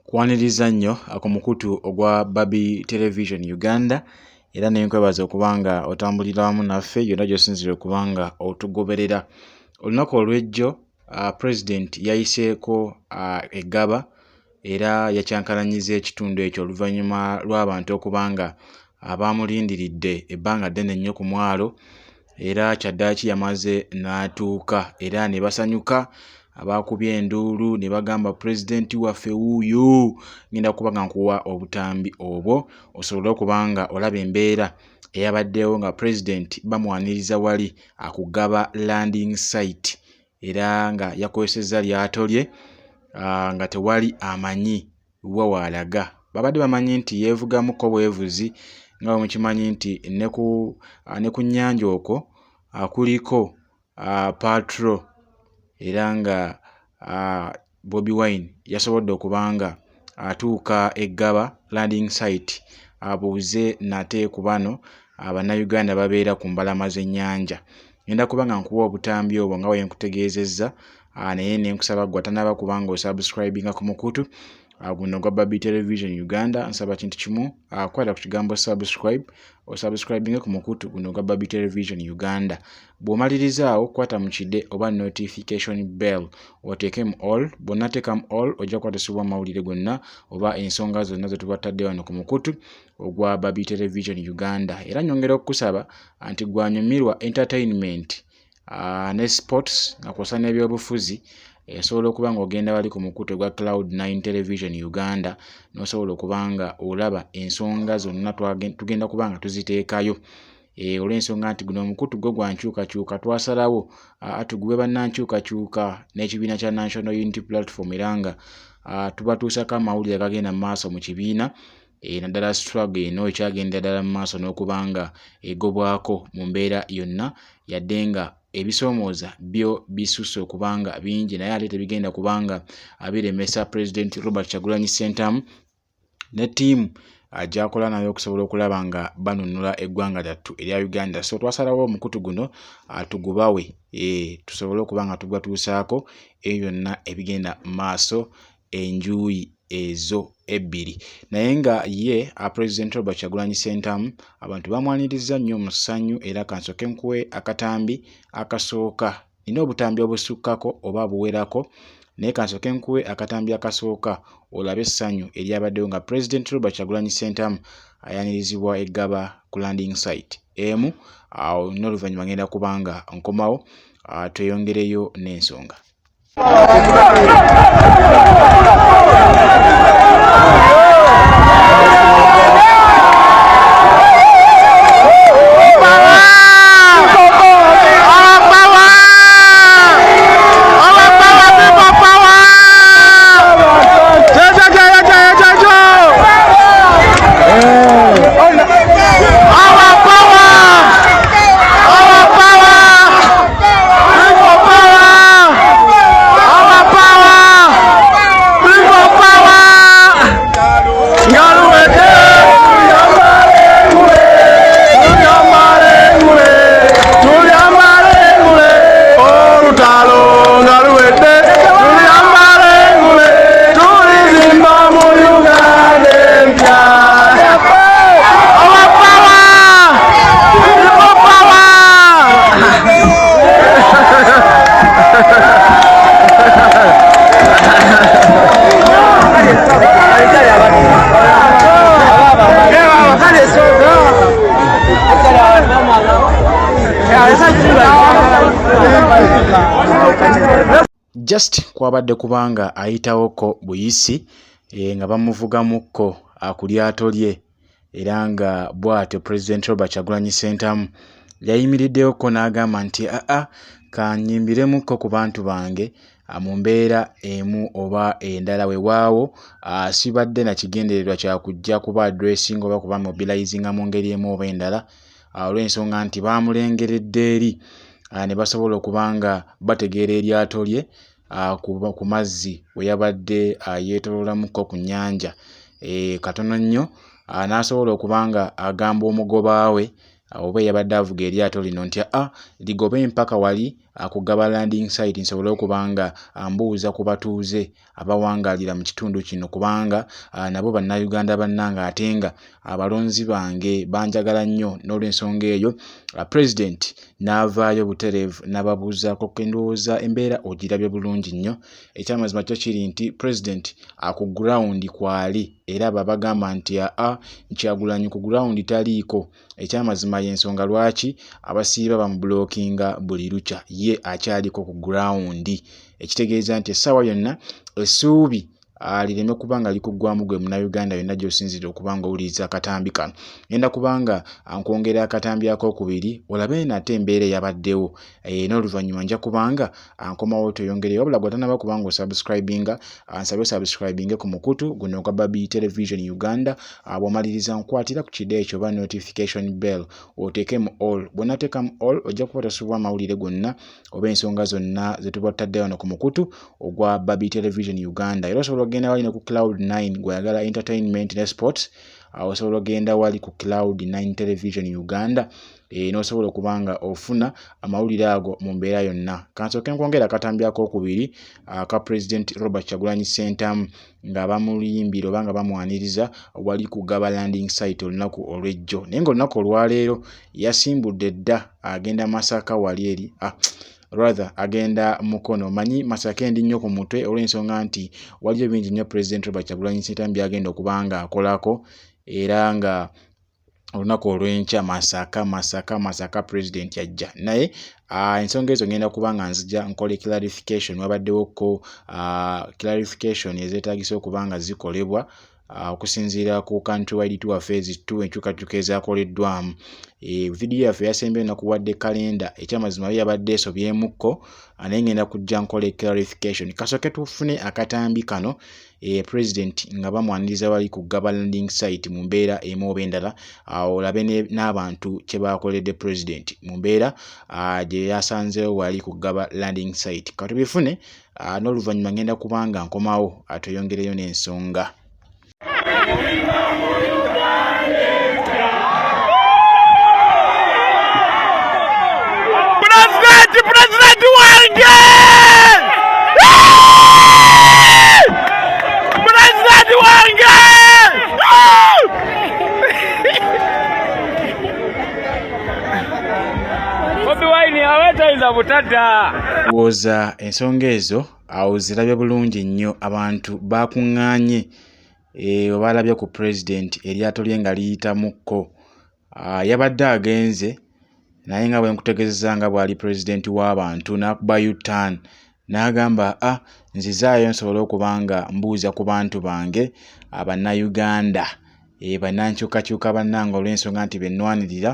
Kwaniriza nnyo ku mukutu ogwa Babi Television Uganda era ne nkwebaza okubanga otambulira wamu naffe yonna gy'osinzire okubanga otugoberera. Olunaku olw'ejjo President yayiseeko eggaba era yakyankalanyiza ekitundu ekyo oluvannyuma lw'abantu okubanga abaamulindiridde ebbanga ddene nnyo ku mwalo era kyaddaaki yamaze n'atuuka era ne basanyuka. Abaakubye enduulu ne bagamba President waffe wuuyo, ngenda kuba nga nkuwa obutambi obwo osobole okubanga olaba embeera eyabaddewo nga President bamwaniriza wali akugaba landing site era nga yakozesezza lyato lye nga tewali amanyi wa waalaga. Babadde bamanyi nti yeevugamukko bwevuzi nga bwe mukimanyi nti ne ku nnyanja okwo kuliko patrol era nga Bobi Wine yasobodde okubanga atuuka eggaba landing site abuuze nate ku bano Bannayuganda babeera ku mbalama z'ennyanja. Ngenda kuba nga nkuwa obutambi obwo nga bwe nkutegeezezza naye ne nkusaba gwe atanaba kubanga osubscribinga ku mukutu guno gwa Babi Television Uganda, nsaba kintu kimu kwata ku kigambo subscribe osubscribinga ku mukutu guno gwa Babi Television Uganda. Bw'omaliriza kwata mu kide oba notification bell oteekemu all. Bw'onateekamu all ojja kukwatibwa amawulire gonna oba ensonga zonna ze tuba tutadde wano ku mukutu ogwa Babi Television Uganda. Era nyongera okukusaba nti gwanyumirwa entertainment ne sports nga kw'ossa n'ebyobufuzi esobola okuba nga ogenda wali ku mukutu ogwa Cloud9 Television Uganda n'osobola okuba nga olaba ensonga zonna tugenda kuba nga tuziteekayo. Olw'ensonga nti guno omukutu gwo gwa nkyukakyuka twasalawo tugube bannankyukakyuka n'ekibiina kya National Unity Platform era nga tubatuusako amawulire agagenda mu maaso mu kibiina naddala struggle eno ekyagenda ddala mu maaso n'okubanga egobwako mu mbeera yonna yadde nga ebisoomooza byo bisusse okubanga bingi naye ate tebigenda kubanga biremesa President Robert Kyagulanyi Ssentamu ne ttiimu gy'akola nayo okusobola okulaba nga banunula eggwanga lyattu erya Uganda. So twasalawo omukutu guno tugubawe tusobole okuba nga tugatuusaako ebyo byonna ebigenda mu maaso enjuuyi ezo ebbiri. Naye nga ye President Robert Kyagulanyi Ssentamu abantu bamwaniriza nnyo mu ssanyu era kansooke nkuwe akatambi akasooka. Nina obutambi obusukkako oba buwerako naye kansooke nkuwe akatambi akasooka olabe essanyu eryabaddewo nga President Robert Kyagulanyi Ssentamu ayanirizibwa eggaba ku landing site emu. Awo n'oluvannyuma ngenda kubanga nkomawo tweyongereyo n'ensonga. Just kwabadde kubanga ayitawoko buyisi nga bamuvugamukko ku lyato lye era nga bw'atyo President Robert Kyagulanyi Ssentamu yayimiriddeyoko n'agamba nti kanyimbiremukko ku bantu bange mu mbeera emu oba endala weewaawo sibadde na kigendererwa kya kujja kuba addressing oba kuba mobilizinga mu ngeri emu oba endala olw'ensonga nti baamulengeredde eri ne basobola okubanga bategeera eryato lye ku mazzi we yabadde yeetololamukko ku nnyanja katono nnyo n'asobola okubanga agamba omugoba we oba yabadde avuga eryato lino nti ligobe mpaka wali kugaba landing site nsobole okubanga mbuuza ku batuuze abawangalira mu kitundu kino kubanga nabo bannayuganda bannanga ate nga abalonzi bange banjagala nnyo n'olw'ensonga eyo president n'avaayo butereevu n'ababuuzaako kendowooza embeera ogirabye bulungi nnyo ekyamazima kyo kiri nti president ku ground kwali era babagamba nti Kyagulanyi ku ground taliiko ekyamazima y'ensonga lwaki abasiiba bamubulookinga buli lukya ye akyaliko ku ground ekitegeeza nti essaawa yonna essuubi lireme kubanga likuggwamu gwe munnayuganda yonna gy'osinzira okubanga owuliriza akatambi kano ngenda kubanga nkwongera akatambi akokubiri olabe nate embeera eyabaddewo n'oluvannyuma nja kubanga nkomawo toyongereyo wabula gwe tanaba kubanga osubscribinga nsabe osubscribinge ku mukutu guno ogwa Babi Television Uganda bw'omaliriza nkwatira ku kide ekyo oba notification bell oteekemu all bw'onateekamu all ojja kuba tosubwa amawulire gonna oba ensonga zonna ze tuba tutadde wano ku mukutu ogwa Babi Television Uganda era osobola ogenda wali ne ku Cloud9 gw'ayagala entertainment ne sports osobola ogenda wali ku Cloud9 Television Uganda n'osobola okubanga ofuna amawulire ago mu mbeera yonna kansooke nkwongera akatambi akokubiri ka President Robert Kyagulanyi Ssentamu nga bamulimbira oba nga bamwaniriza wali kugaba landing site olunaku olw'ejjo naye ng'olunaku olwaleero yasimbudde dda agenda Masaka wali eri rather agenda Mukono manyi Masaka endi nnyo ku mutwe olw'ensonga nti waliyo bingi nnyo President Robert Kyagulanyi Ssentamu byagenda okubanga akolako era nga olunaku olw'enkya Masaka president yajja naye ensonga ezo ngenda kubanga nzija nkole clarification wabaddewo ko clarification ezeetagisa okubanga zikolebwa okusinziira ku countrywide tour phase 2 enkyukakyuka ezaakoleddwamu video yaffe yasembe nakuwadde kalenda ekyamazima yabadde esobyemukko naye ngenda kujja nkole clarification kasooke tufune akatambi kano president nga bamwaniriza wali kugaba landing site mu mbeera emu oba endala olabe n'abantu kye bakoledde president mu mbeera gye yasanzeewo wali kugaba landing site katubifune n'oluvannyuma ngenda kubanga nkomawo atoyongereyo n'ensonga. President wange! President wange! Bobi Wine awetaiza butadda. Woza ensonga ezo awo zirabye bulungi nnyo abantu bakuŋŋaanye obalabye ku president eryato lye nga liyitamuko yabadde agenze naye nga bwe nkutegeezezza nga bw'ali president w'abantu n'akuba U-turn n'agamba nzizaayo nsobole okubanga mbuuza ku bantu bange abannayuganda bannankyukakyuka bannanga olw'ensonga nti be nnwanirira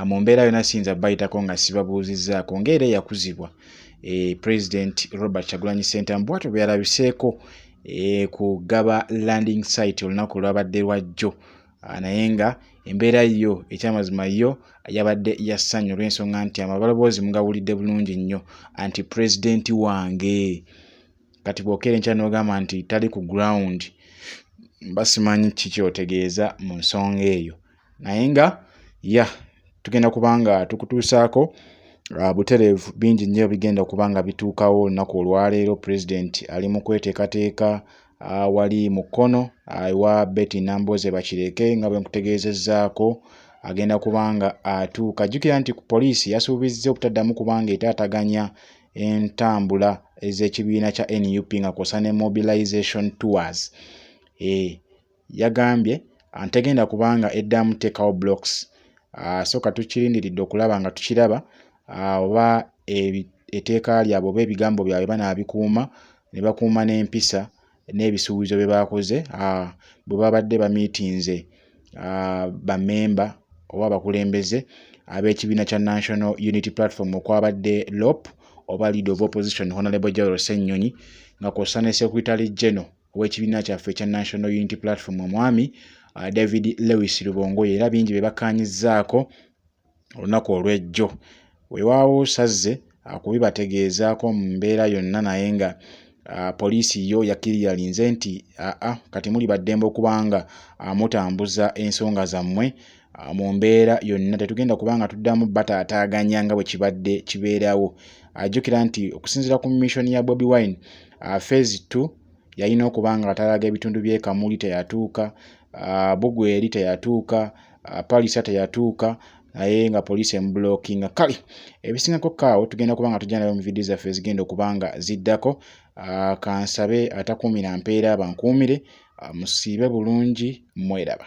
mu mbeera yonna siyinza bayitako nga sibabuuzizzaako ng'era eyakuzibwa president Robert Kyagulanyi Ssentamu bw'atyo bwe yalabiseeko kugaba landing site olunaku olwabadde lwajjo naye nga embeera yo ekyamazima yo yabadde yassanyu olw'ensonga nti amabaloboozi mugawulidde bulungi nnyo anti president wange kati bw'okeera enkya n'ogamba nti tali ku ground basimanyi kiki otegeeza mu nsonga eyo naye nga tugenda kubanga tukutuusaako butereevu bingi nnyo bigenda okubanga bituukawo olunaku olwaleero president ali mu kweteekateeka wali Mukono wa Betty Nambooze Bakireke nga bwe nkutegeezezzaako agenda kubanga atuuka jjukira nti ku poliisi yasuubizza obutaddamu kubanga etaataganya entambula ez'ekibiina kya NUP nga kw'ossa ne mobilization tours yagambye antegenda kubanga eddamu teekawo blocks so katukirindiridde okulaba nga tukiraba oba etteeka lyabwe oba ebigambo byabwe banaabikuuma ne bakuuma n'empisa n'ebisuubizo bye bakoze bwe babadde bamiitinze bammemba oba abakulembeze ab'ekibiina kya National Unity Platform okwabadde LOP oba Leader of Opposition Honorable Gerald Ssennyonyi nga kw'ossa ne Secretary General ow'ekibiina kyaffe ekya National Unity Platform omwami David Lewis Rubongoye era bingi be bakkaanyizzaako olunaku olw'ejjo weewaawo sazze kubibategeezaako mu mbeera yonna naye nga poliisi yo yakkiriyalinze nti kati muli baddembe okubanga mutambuza ensonga zammwe mu mbeera yonna tetugenda kubanga tuddamu bataataaganya nga bwe kibadde kibeerawo. Ajjukira nti okusinziira ku mission ya Bobi Wine, phase 2 yalina okuba nga atalaga ebitundu by'e Kamuli teyatuuka, Bugweri teyatuuka, Palisa teyatuuka, naye nga poliisi emubulookinga. Kale ebisingako kaawo tugenda kuba nga tujja nabyo mu vidiyo zaffe zigenda okuba nga ziddako. Kansabe atakuumira mpeera bankuumire, musiibe bulungi, mweraba.